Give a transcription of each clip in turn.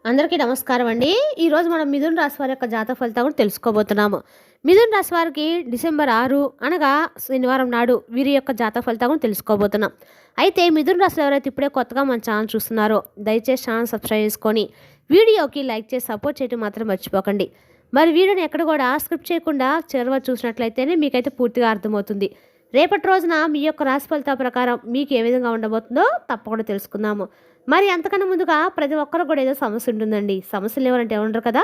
అందరికీ నమస్కారం అండి. ఈరోజు మనం మిథున రాశి వారి యొక్క జాతక ఫలితాలు కూడా తెలుసుకోబోతున్నాము. మిథున రాశి వారికి డిసెంబర్ 6 అనగా శనివారం నాడు వీరి యొక్క జాతక ఫలితాలు కూడా తెలుసుకోబోతున్నాం. అయితే మిథున రాశిలో ఎవరైతే ఇప్పుడే కొత్తగా మన ఛానల్ చూస్తున్నారో దయచేసి ఛానల్ సబ్స్క్రైబ్ చేసుకొని వీడియోకి లైక్ చేసి సపోర్ట్ చేయడం మాత్రం మర్చిపోకండి. మరి వీడియోని ఎక్కడ కూడా స్క్రిప్ట్ చేయకుండా చివరి చూసినట్లయితేనే మీకైతే పూర్తిగా అర్థమవుతుంది. రేపటి రోజున మీ యొక్క రాశి ఫలితాల ప్రకారం మీకు ఏ విధంగా ఉండబోతుందో తప్పకుండా తెలుసుకుందాము. మరి అంతకన్నా ముందుగా ప్రతి ఒక్కరు కూడా ఏదో సమస్య ఉంటుందండి. సమస్యలు ఎవరంటే ఉండరు కదా.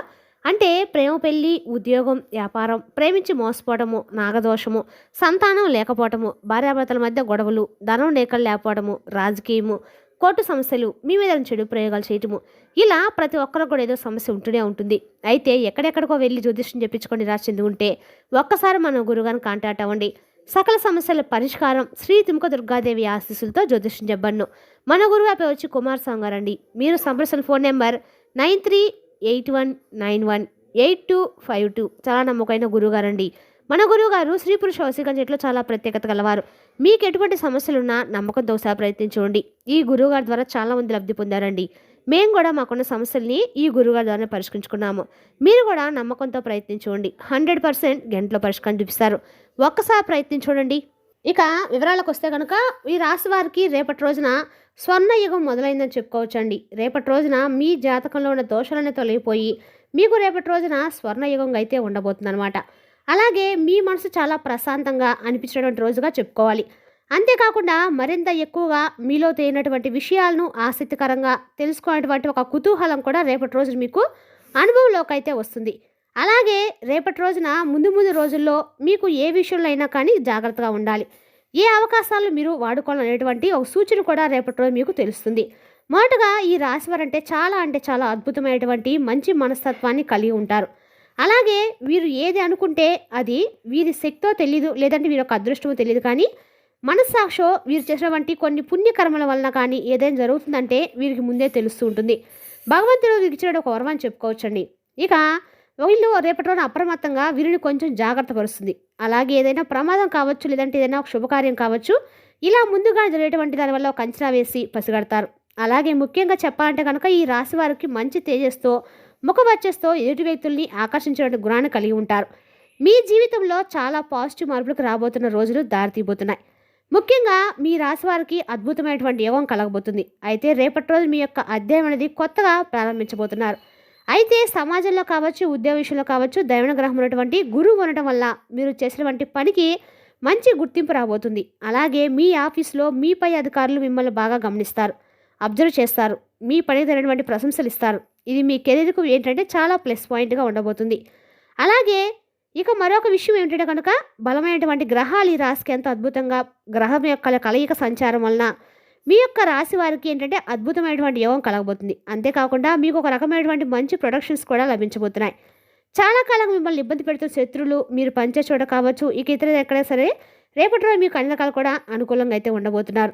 అంటే ప్రేమ, పెళ్లి, ఉద్యోగం, వ్యాపారం, ప్రేమించి మోసపోవడము, నాగదోషము, సంతానం లేకపోవటము, భార్యాభర్తల మధ్య గొడవలు, ధనం లేకపోవడము, రాజకీయము, కోర్టు సమస్యలు, మీ మీద చెడు ప్రయోగాలు చేయటము, ఇలా ప్రతి ఒక్కరికి కూడా ఏదో సమస్య ఉంటూనే ఉంటుంది. అయితే ఎక్కడెక్కడికో వెళ్ళి జ్యోతిష్యం చెప్పించుకొని రాసి చెందుకుంటే ఒక్కసారి మన గురువుగారిని కాంటాక్ట్ అవ్వండి. సకల సమస్యల పరిష్కారం శ్రీ తిముక దుర్గాదేవి ఆశీస్సులతో జ్యోతిష్యం చెప్పను. మన గురువు పేరు వచ్చి కుమార్ సంగారండి. మీరు సంప్రదించిన ఫోన్ నెంబర్ 9381918252. చాలా నమ్మకమైన గురువుగారండి. మన గురువుగారు స్త్రీ పురుష వశీకరణ చెట్లు చాలా ప్రత్యేకత గలవారు. మీకు ఎటువంటి సమస్యలున్నా నమ్మకంతో ఒకసారి ప్రయత్నించండి. ఈ గురువుగారి ద్వారా చాలా మంది లబ్ధి పొందారండి. మేము కూడా మాకున్న సమస్యల్ని ఈ గురువుగారి ద్వారా పరిష్కరించుకున్నాము. మీరు కూడా నమ్మకంతో ప్రయత్నించండి. 100% గంటలో పరిష్కారం చూపిస్తారు. ఒక్కసారి ప్రయత్నించండి. ఇక వివరాలకు వస్తే కనుక ఈ రాశి వారికి రేపటి రోజున స్వర్ణయుగం మొదలైందని చెప్పుకోవచ్చండి. రేపటి రోజున మీ జాతకంలో ఉన్న దోషాలన్నీ తొలగిపోయి మీకు రేపటి రోజున స్వర్ణయుగం అయితే ఉండబోతుందన్నమాట. అలాగే మీ మనసు చాలా ప్రశాంతంగా అనిపించినటువంటి రోజుగా చెప్పుకోవాలి. అంతేకాకుండా మరింత ఎక్కువగా మీలో తేలినటువంటి విషయాలను ఆసక్తికరంగా తెలుసుకునేటువంటి ఒక కుతూహలం కూడా రేపటి రోజు మీకు అనుభవంలోకి అయితే వస్తుంది. అలాగే రేపటి రోజున ముందు రోజుల్లో మీకు ఏ విషయంలో అయినా కానీ జాగ్రత్తగా ఉండాలి. ఏ అవకాశాలు మీరు వాడుకోవాలనేటువంటి ఒక సూచన కూడా రేపటి రోజు మీకు తెలుస్తుంది. మొదటగా ఈ రాశివారు అంటే చాలా అద్భుతమైనటువంటి మంచి మనస్తత్వాన్ని కలిగి ఉంటారు. అలాగే వీరు ఏది అనుకుంటే అది వీరి శక్తో తెలియదు, లేదంటే వీరి యొక్క అదృష్టమో తెలియదు, కానీ మనస్సాక్షో వీరు చేసినటువంటి కొన్ని పుణ్యకర్మల వలన కానీ ఏదైనా జరుగుతుందంటే వీరికి ముందే తెలుస్తూ ఉంటుంది. భగవంతుడు వీరికి ఇచ్చిన ఒక వరం అని చెప్పుకోవచ్చండి. ఇక వీళ్ళు రేపటి రోజున అప్రమత్తంగా వీరిని కొంచెం జాగ్రత్త పరుస్తుంది. అలాగే ఏదైనా ప్రమాదం కావచ్చు, లేదంటే ఏదైనా ఒక శుభకార్యం కావచ్చు, ఇలా ముందుగా జరిగేటువంటి దానివల్ల ఒక అంచనా వేసి పసిగడతారు. అలాగే ముఖ్యంగా చెప్పాలంటే కనుక ఈ రాశి వారికి మంచి తేజస్తో ముఖవచ్చస్తో ఎదుటి వ్యక్తుల్ని ఆకర్షించే గుణాన్ని కలిగి ఉంటారు. మీ జీవితంలో చాలా పాజిటివ్ మార్పులకు రాబోతున్న రోజులు దారితీయబోతున్నాయి. ముఖ్యంగా మీ రాశి వారికి అద్భుతమైనటువంటి యోగం కలగబోతుంది. అయితే రేపటి రోజు మీ యొక్క అధ్యాయం అనేది కొత్తగా ప్రారంభించబోతున్నారు. అయితే సమాజంలో కావచ్చు, ఉద్యోగ విషయంలో కావచ్చు, దైవ గ్రహం ఉన్నటువంటి గురువు ఉండటం వల్ల మీరు చేసినటువంటి పనికి మంచి గుర్తింపు రాబోతుంది. అలాగే మీ ఆఫీస్లో మీ పై అధికారులు మిమ్మల్ని బాగా గమనిస్తారు, అబ్జర్వ్ చేస్తారు, మీ పనికి తగినటువంటి ప్రశంసలు ఇస్తారు. ఇది మీ కెరీర్కు ఏంటంటే చాలా ప్లస్ పాయింట్గా ఉండబోతుంది. అలాగే ఇక మరొక విషయం ఏమిటంటే కనుక బలమైనటువంటి గ్రహాలు ఈ రాశికి ఎంతో అద్భుతంగా గ్రహం యొక్క కలయిక సంచారం వలన మీ యొక్క రాశి వారికి ఏంటంటే అద్భుతమైనటువంటి యోగం కలగబోతుంది. అంతేకాకుండా మీకు ఒక రకమైనటువంటి మంచి ప్రొడక్షన్స్ కూడా లభించబోతున్నాయి. చాలా కాలం మిమ్మల్ని ఇబ్బంది పెడుతున్న శత్రువులు మీరు పనిచేసే చోట కావచ్చు, ఇక ఇతర ఎక్కడైనా సరే రేపటి రోజు మీకు అన్ని రకాలు కూడా అనుకూలంగా అయితే ఉండబోతున్నారు.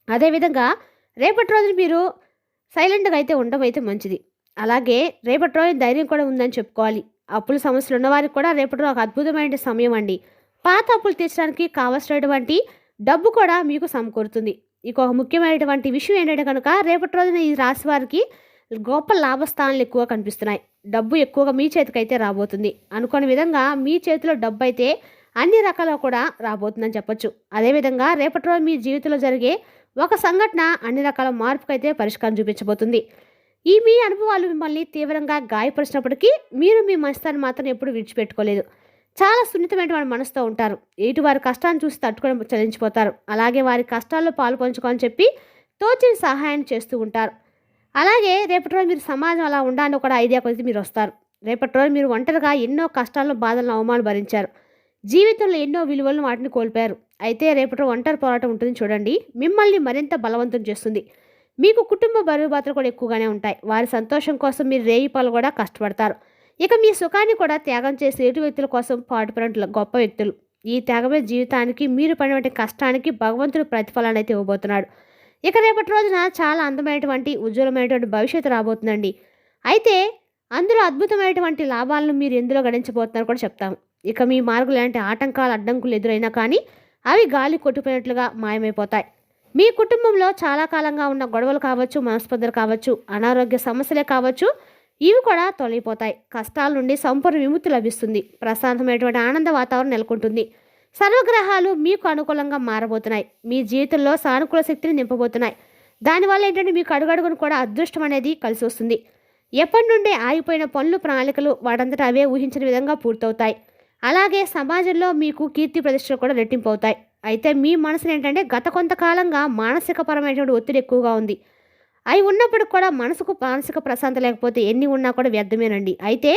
అదేవిధంగా రేపటి రోజు మీరు సైలెంట్గా అయితే ఉండడం అయితే మంచిది. అలాగే రేపటి రోజు ధైర్యం కూడా ఉందని చెప్పుకోవాలి. అప్పుల సమస్యలు ఉన్నవారికి కూడా రేపటి రోజు ఒక అద్భుతమైన సమయం అండి. పాత అప్పులు తీర్చడానికి కావాల్సినటువంటి డబ్బు కూడా మీకు సమకూరుతుంది. ఇక ఒక ముఖ్యమైనటువంటి విషయం ఏంటంటే కనుక రేపటి రోజున ఈ రాశి వారికి గొప్ప లాభస్థానాలు ఎక్కువ కనిపిస్తున్నాయి. డబ్బు ఎక్కువగా మీ చేతికి అయితే రాబోతుంది. అనుకోని విధంగా మీ చేతిలో డబ్బు అయితే అన్ని రకాలుగా కూడా రాబోతుందని చెప్పొచ్చు. అదేవిధంగా రేపటి రోజు మీ జీవితంలో జరిగే ఒక సంఘటన అన్ని రకాల మార్పుకైతే పరిష్కారం చూపించబోతుంది. ఈ మీ అనుభవాలు మిమ్మల్ని తీవ్రంగా గాయపరిచినప్పటికీ మీరు మీ మనస్తాన్ని మాత్రం ఎప్పుడు విడిచిపెట్టుకోలేదు. చాలా సున్నితమైన మనసుతో ఉంటారు. ఎటు వారి కష్టాన్ని చూసి తట్టుకొని చలించిపోతారు. అలాగే వారి కష్టాల్లో పాలు పంచుకోవాలని చెప్పి తోచిన సహాయాన్ని చేస్తూ ఉంటారు. అలాగే రేపటి రోజు మీరు సమాజం అలా ఉండాలని ఒక ఐడియా కొలిసి మీరు వస్తారు. రేపటి రోజు మీరు ఒంటరిగా ఎన్నో కష్టాలను, బాధలను, అవమానాలు భరించారు. జీవితంలో ఎన్నో విలువలను వాటిని కోల్పోయారు. అయితే రేపటి ఒంటరి పోరాటం ఉంటుంది చూడండి, మిమ్మల్ని మరింత బలవంతం చేస్తుంది. మీకు కుటుంబ బరువుబాతులు కూడా ఎక్కువగానే ఉంటాయి. వారి సంతోషం కోసం మీరు రేయిపాలు కూడా కష్టపడతారు. ఇక మీ సుఖాన్ని కూడా త్యాగం చేసే ఎటు వ్యక్తుల కోసం పాటుపడిన గొప్ప వ్యక్తులు. ఈ త్యాగమే జీవితానికి మీరు పడినటువంటి కష్టానికి భగవంతుడు ప్రతిఫలాన్ని అయితే ఇవ్వబోతున్నాడు. ఇక రేపటి రోజున చాలా అందమైనటువంటి ఉజ్వలమైనటువంటి భవిష్యత్తు రాబోతుందండి. అయితే అందులో అద్భుతమైనటువంటి లాభాలను మీరు ఎందులో గణించబోతున్నారు కూడా చెప్తాము. ఇక మీ మార్గంలో ఎలాంటి ఆటంకాలు, అడ్డంకులు ఎదురైనా కానీ అవి గాలి కొట్టుకుపోయినట్లుగా మాయమైపోతాయి. మీ కుటుంబంలో చాలా కాలంగా ఉన్న గొడవలు కావచ్చు, మనస్పర్ధలు కావచ్చు, అనారోగ్య సమస్యలే కావచ్చు, ఇవి కూడా తొలగిపోతాయి. కష్టాల నుండి సంపూర్ణ విముక్తి లభిస్తుంది. ప్రశాంతమైనటువంటి ఆనంద వాతావరణం నెలకొంటుంది. సర్వగ్రహాలు మీకు అనుకూలంగా మారబోతున్నాయి. మీ జీవితంలో సానుకూల శక్తిని నింపబోతున్నాయి. దానివల్ల ఏంటంటే మీకు అడుగడుగును కూడా అదృష్టం అనేది కలిసి వస్తుంది. ఎప్పటి నుండి ఆగిపోయిన పనులు, ప్రణాళికలు వాటంతట అవే ఊహించిన విధంగా పూర్తవుతాయి. అలాగే సమాజంలో మీకు కీర్తి ప్రతిష్టలు కూడా రెట్టింపు అవుతాయి. అయితే మీ మనసులో ఏంటంటే గత కొంతకాలంగా మానసికపరమైనటువంటి ఒత్తిడి ఎక్కువగా ఉంది. అవి ఉన్నప్పుడు కూడా మనసుకు మానసిక ప్రశాంతత లేకపోతే ఎన్ని ఉన్నా కూడా వ్యర్థమేనండి. అయితే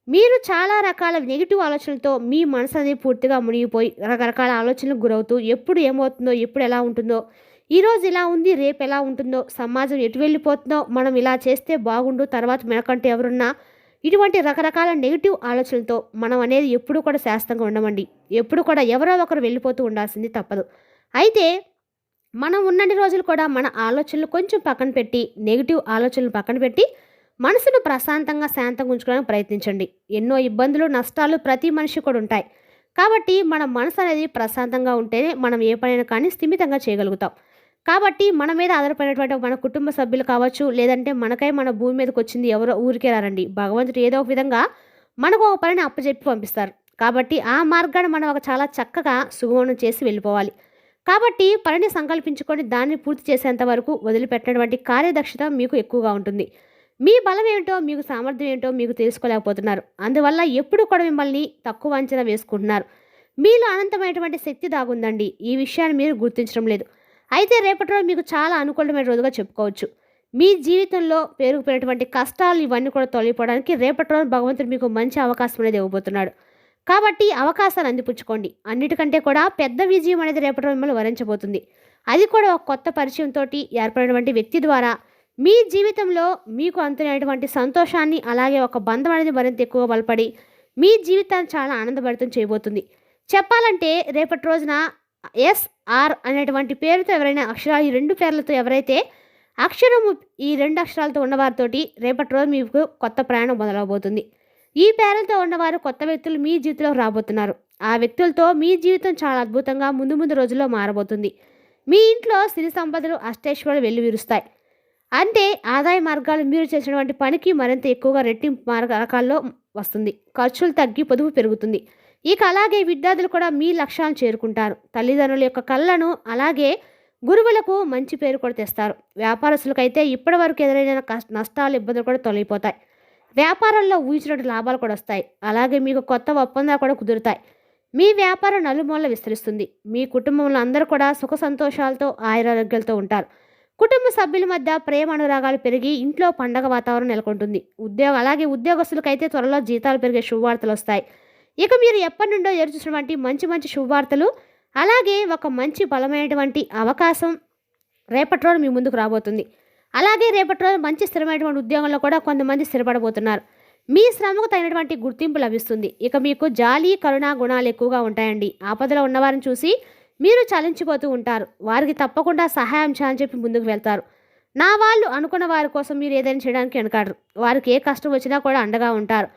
మీరు చాలా రకాల నెగిటివ్ ఆలోచనలతో మీ మనసు అనేది పూర్తిగా మునిగిపోయి రకరకాల ఆలోచనలకు గురవుతూ ఎప్పుడు ఏమవుతుందో, ఎప్పుడు ఎలా ఉంటుందో, ఈరోజు ఇలా ఉంది రేపు ఎలా ఉంటుందో, సమాజం ఎటు వెళ్ళిపోతుందో, మనం ఇలా చేస్తే బాగుండు, తర్వాత మనకంటే ఎవరున్నా, ఇటువంటి రకరకాల నెగిటివ్ ఆలోచనలతో మనం అనేది ఎప్పుడు కూడా శాశ్వతంగా ఉండమండి. ఎప్పుడు కూడా ఎవరో ఒకరు వెళ్ళిపోతూ ఉండాల్సింది తప్పదు. అయితే మనం ఉన్నన్ని రోజులు కూడా మన ఆలోచనలు కొంచెం పక్కన పెట్టి, నెగిటివ్ ఆలోచనలు పక్కన పెట్టి మనసును ప్రశాంతంగా, శాంతంగా ఉంచుకోవడానికి ప్రయత్నించండి. ఎన్నో ఇబ్బందులు, నష్టాలు ప్రతి మనిషి కూడా ఉంటాయి. కాబట్టి మన మనసు అనేది ప్రశాంతంగా ఉంటేనే మనం ఏ పనైనా కానీ స్థిమితంగా చేయగలుగుతాం. కాబట్టి మన మీద ఆధారపడినటువంటి మన కుటుంబ సభ్యులు కావచ్చు, లేదంటే మనకై మన భూమి మీదకి వచ్చింది ఎవరో ఊరికే రారండి. భగవంతుడు ఏదో ఒక విధంగా మనకు ఒక పనిని అప్పచెప్పి పంపిస్తారు. కాబట్టి ఆ మార్గాన్ని మనం ఒక చాలా చక్కగా సుగమనం చేసి వెళ్ళిపోవాలి. కాబట్టి పనిని సంకల్పించుకొని దాన్ని పూర్తి చేసేంత వరకు వదిలిపెట్టినటువంటి కార్యదక్షత మీకు ఎక్కువగా ఉంటుంది. మీ బలం ఏమిటో, మీకు సామర్థ్యం ఏంటో మీకు తెలుసుకోలేకపోతున్నారు. అందువల్ల ఎప్పుడు కూడా మిమ్మల్ని తక్కువ అంచనా వేసుకుంటున్నారు. మీలో అనంతమైనటువంటి శక్తి దాగుందండి. ఈ విషయాన్ని మీరు గుర్తించడం లేదు. అయితే రేపటి రోజు మీకు చాలా అనుకూలమైన రోజుగా చెప్పుకోవచ్చు. మీ జీవితంలో పేరుకుపోయినటువంటి కష్టాలు ఇవన్నీ కూడా తొలగిపోవడానికి రేపటి రోజు భగవంతుడు మీకు మంచి అవకాశం అనేది ఇవ్వబోతున్నాడు. కాబట్టి అవకాశాన్ని అందిపుచ్చుకోండి. అన్నిటికంటే కూడా పెద్ద విజయం అనేది రేపటి రోజు మిమ్మల్ని వరించబోతుంది. అది కూడా ఒక కొత్త పరిచయంతో ఏర్పడినటువంటి వ్యక్తి ద్వారా మీ జీవితంలో మీకు అంతునేటువంటి సంతోషాన్ని, అలాగే ఒక బంధం అనేది మరింత ఎక్కువగా బలపడి మీ జీవితాన్ని చాలా ఆనందభరితం చేయబోతుంది. చెప్పాలంటే రేపటి రోజున ఎస్ఆర్ అనేటువంటి పేరుతో ఎవరైనా అక్షరాలు, ఈ రెండు పేర్లతో ఎవరైతే అక్షరము ఈ రెండు అక్షరాలతో ఉన్నవారితోటి రేపటి రోజు మీకు కొత్త ప్రయాణం మొదలవబోతుంది. ఈ పేర్లతో ఉన్నవారు కొత్త వ్యక్తులు మీ జీవితంలో రాబోతున్నారు. ఆ వ్యక్తులతో మీ జీవితం చాలా అద్భుతంగా ముందు రోజుల్లో మారబోతుంది. మీ ఇంట్లో సిరి సంపదలు, అష్టైశ్వర్యాలు వెల్లివిరుస్తాయి. అంటే ఆదాయ మార్గాలు మీరు చేసినటువంటి పనికి మరింత ఎక్కువగా రెట్టింపు రకాల్లో వస్తుంది. ఖర్చులు తగ్గి పొదుపు పెరుగుతుంది. ఇక అలాగే విద్యార్థులు కూడా మీ లక్ష్యాలను చేరుకుంటారు. తల్లిదండ్రుల యొక్క కళ్ళను, అలాగే గురువులకు మంచి పేరు కూడా తెస్తారు. వ్యాపారస్తులకైతే ఇప్పటి వరకు ఎదురైన నష్టాలు, ఇబ్బందులు కూడా తొలగిపోతాయి. వ్యాపారంలో ఊహించినట్టు లాభాలు కూడా వస్తాయి. అలాగే మీకు కొత్త ఒప్పందాలు కూడా కుదురుతాయి. మీ వ్యాపారం నలుమూలలా విస్తరిస్తుంది. మీ కుటుంబంలో అందరూ కూడా సుఖ సంతోషాలతో, ఆయురారోగ్యాలతో ఉంటారు. కుటుంబ సభ్యుల మధ్య ప్రేమ అనురాగాలు పెరిగి ఇంట్లో పండగ వాతావరణం నెలకొంటుంది. అలాగే ఉద్యోగస్తులకైతే త్వరలో జీతాలు పెరిగే శుభవార్తలు వస్తాయి. ఇక మీరు ఎప్పటి నుండో ఎదురుచూసినటువంటి మంచి శుభవార్తలు, అలాగే ఒక మంచి బలమైనటువంటి అవకాశం రేపటి రోజు మీ ముందుకు రాబోతుంది. అలాగే రేపటి రోజు మంచి స్థిరమైనటువంటి ఉద్యోగంలో కూడా కొంతమంది స్థిరపడబోతున్నారు. మీ శ్రమకు తగినటువంటి గుర్తింపు లభిస్తుంది. ఇక మీకు జాలి, కరుణ గుణాలు ఎక్కువగా ఉంటాయండి. ఆపదలో ఉన్నవారిని చూసి మీరు చలించిపోతూ ఉంటారు. వారికి తప్పకుండా సహాయం చేయాలని చెప్పి ముందుకు వెళ్తారు. నా వాళ్ళు అనుకున్న వారి కోసం మీరు ఏదైనా చేయడానికి వెనకాడరు. వారికి ఏ కష్టం వచ్చినా కూడా అండగా ఉంటారు.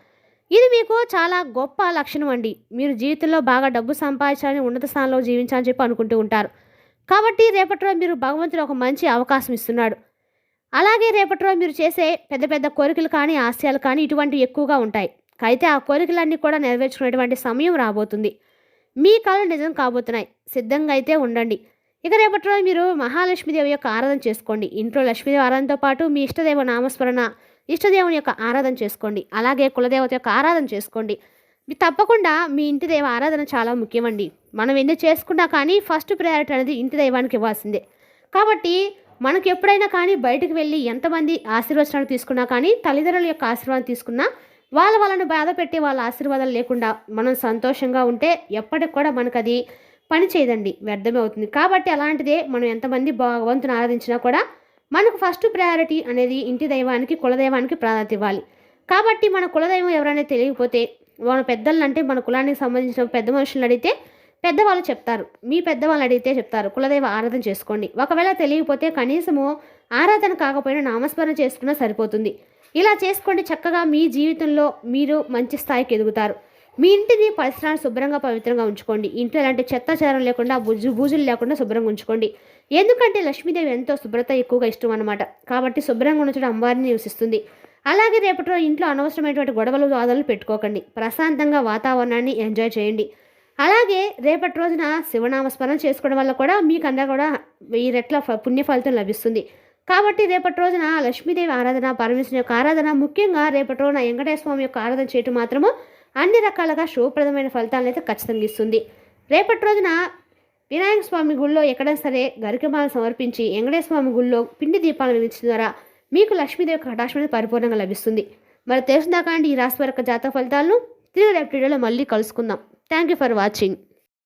ఇది మీకు చాలా గొప్ప లక్షణం అండి. మీరు జీవితంలో బాగా డబ్బు సంపాదించాలని, ఉన్నత స్థానంలో జీవించాలని చెప్పి అనుకుంటూ ఉంటారు. కాబట్టి రేపటి రోజు మీరు భగవంతుడు ఒక మంచి అవకాశం ఇస్తున్నాడు. అలాగే రేపటి రోజు మీరు చేసే పెద్ద కోరికలు కానీ, ఆశయాలు కానీ ఇటువంటివి ఎక్కువగా ఉంటాయి. అయితే ఆ కోరికలన్నీ కూడా నెరవేర్చుకునేటువంటి సమయం రాబోతుంది. మీ కళలు నిజం కాబోతున్నాయి. సిద్ధంగా అయితే ఉండండి. ఇక రేపటి రోజు మీరు మహాలక్ష్మీదేవి యొక్క ఆరాధన చేసుకోండి. ఇంట్లో లక్ష్మీదేవి ఆరాధనతో పాటు మీ ఇష్టదేవ నామస్మరణ, ఇష్టదేవుని యొక్క ఆరాధన చేసుకోండి. అలాగే కులదేవత యొక్క ఆరాధన చేసుకోండి. తప్పకుండా మీ ఇంటి దైవ ఆరాధన చాలా ముఖ్యమండి. మనం ఎన్ని చేసుకున్నా కానీ ఫస్ట్ ప్రయారిటీ అనేది ఇంటి దైవానికి ఇవ్వాల్సిందే. కాబట్టి మనకు ఎప్పుడైనా కానీ బయటకు వెళ్ళి ఎంతమంది ఆశీర్వచనాలు తీసుకున్నా కానీ, తల్లిదండ్రుల యొక్క ఆశీర్వాదం తీసుకున్నా, వాళ్ళను బాధ పెట్టి వాళ్ళ ఆశీర్వాదాలు లేకుండా మనం సంతోషంగా ఉంటే ఎప్పటికి కూడా మనకు అది పని చేయదండి, వ్యర్థమే అవుతుంది. కాబట్టి అలాంటిదే మనం ఎంతమంది భగవంతుని ఆరాధించినా కూడా మనకు ఫస్ట్ ప్రయారిటీ అనేది ఇంటి దైవానికి, కులదైవానికి ప్రాధాన్యత ఇవ్వాలి. కాబట్టి మన కులదైవం ఎవరైనా తెలియకపోతే మన పెద్దలను, అంటే మన కులానికి సంబంధించిన పెద్ద మనుషులను అడిగితే పెద్దవాళ్ళు చెప్తారు. మీ పెద్దవాళ్ళు అడిగితే చెప్తారు కులదైవ ఆరాధన చేసుకోండి. ఒకవేళ తెలియకపోతే కనీసము ఆరాధన కాకపోయినా నామస్మరణ చేసుకున్నా సరిపోతుంది. ఇలా చేసుకోండి. చక్కగా మీ జీవితంలో మీరు మంచి స్థాయికి ఎదుగుతారు. మీ ఇంటిని, పరిసరాలను శుభ్రంగా, పవిత్రంగా ఉంచుకోండి. ఇంట్లో ఎలాంటి చెత్త చెదారం లేకుండా, బూజులు లేకుండా శుభ్రంగా ఉంచుకోండి. ఎందుకంటే లక్ష్మీదేవి ఎంతో శుభ్రత ఎక్కువగా ఇష్టం అనమాట. కాబట్టి శుభ్రంగా ఉంచడం అమ్మవారిని నివసిస్తుంది. అలాగే రేపటి రోజు ఇంట్లో అనవసరమైనటువంటి గొడవలు వాదనలు పెట్టుకోకండి. ప్రశాంతంగా వాతావరణాన్ని ఎంజాయ్ చేయండి. అలాగే రేపటి రోజున శివనామస్మరణ చేసుకోవడం వల్ల కూడా మీకన్నా కూడా 1000 రెట్ల పుణ్య ఫలితం లభిస్తుంది. కాబట్టి రేపటి రోజున లక్ష్మీదేవి ఆరాధన, పరమేశ్వరుని యొక్క ఆరాధన, ముఖ్యంగా రేపటి రోజున వెంకటేశ్వర స్వామి యొక్క ఆరాధన చేయటం మాత్రము అన్ని రకాలుగా శుభప్రదమైన ఫలితాలను అయితే ఖచ్చితంగా ఇస్తుంది. రేపటి రోజున వినాయక స్వామి గుళ్ళో ఎక్కడైనా సరే గరికమాలను సమర్పించి వెంకటేశ్వర స్వామి గుళ్ళో పిండి దీపాలను వెలిగించడం ద్వారా మీకు లక్ష్మీదేవి కటాక్షం అనేది పరిపూర్ణంగా లభిస్తుంది. మరి తెలిసిందాకా అండి ఈ రాశి వారి యొక్క జాతక ఫలితాలను తిరిగి రేపటి వీడియోలో మళ్ళీ కలుసుకుందాం. Thank you for watching.